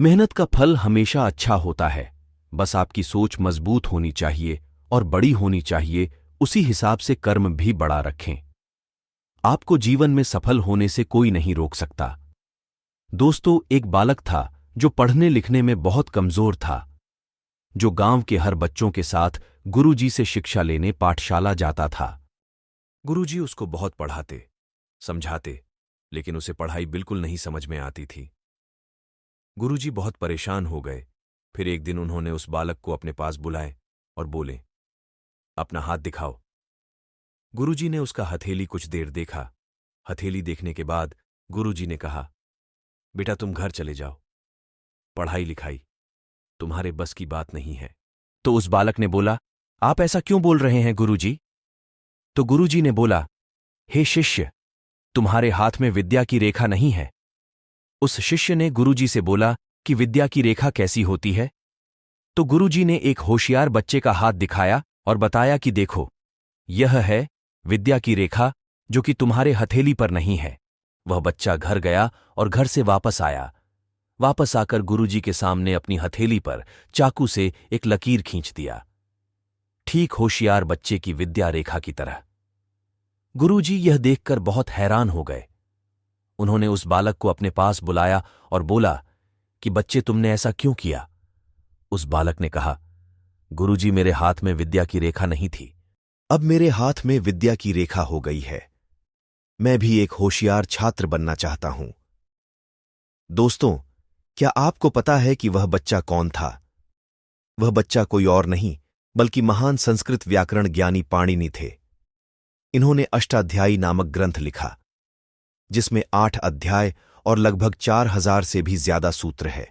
मेहनत का फल हमेशा अच्छा होता है, बस आपकी सोच मजबूत होनी चाहिए और बड़ी होनी चाहिए। उसी हिसाब से कर्म भी बड़ा रखें। आपको जीवन में सफल होने से कोई नहीं रोक सकता। दोस्तों, एक बालक था जो पढ़ने लिखने में बहुत कमजोर था, जो गांव के हर बच्चों के साथ गुरुजी से शिक्षा लेने पाठशाला जाता था। गुरुजी उसको बहुत पढ़ाते, समझाते, लेकिन उसे पढ़ाई बिल्कुल नहीं समझ में आती थी। गुरुजी बहुत परेशान हो गए। फिर एक दिन उन्होंने उस बालक को अपने पास बुलाए और बोले, अपना हाथ दिखाओ। गुरुजी ने उसका हथेली कुछ देर देखा। हथेली देखने के बाद गुरुजी ने कहा, बेटा तुम घर चले जाओ, पढ़ाई लिखाई तुम्हारे बस की बात नहीं है। तो उस बालक ने बोला, आप ऐसा क्यों बोल रहे हैं गुरुजी? तो गुरुजी ने बोला, हे शिष्य, तुम्हारे हाथ में विद्या की रेखा नहीं है। उस शिष्य ने गुरुजी से बोला कि विद्या की रेखा कैसी होती है? तो गुरुजी ने एक होशियार बच्चे का हाथ दिखाया और बताया कि देखो, यह है विद्या की रेखा जो कि तुम्हारे हथेली पर नहीं है। वह बच्चा घर गया और घर से वापस आया। वापस आकर गुरुजी के सामने अपनी हथेली पर चाकू से एक लकीर खींच दिया, ठीक होशियार बच्चे की विद्या रेखा की तरह। गुरुजी यह देखकर बहुत हैरान हो गए। उन्होंने उस बालक को अपने पास बुलाया और बोला कि बच्चे तुमने ऐसा क्यों किया? उस बालक ने कहा, गुरुजी मेरे हाथ में विद्या की रेखा नहीं थी, अब मेरे हाथ में विद्या की रेखा हो गई है। मैं भी एक होशियार छात्र बनना चाहता हूं। दोस्तों, क्या आपको पता है कि वह बच्चा कौन था? वह बच्चा कोई और नहीं बल्कि महान संस्कृत व्याकरण ज्ञानी पाणिनि थे। इन्होंने अष्टाध्यायी नामक ग्रंथ लिखा, जिसमें 8 अध्याय और लगभग 4000 से भी ज्यादा सूत्र है।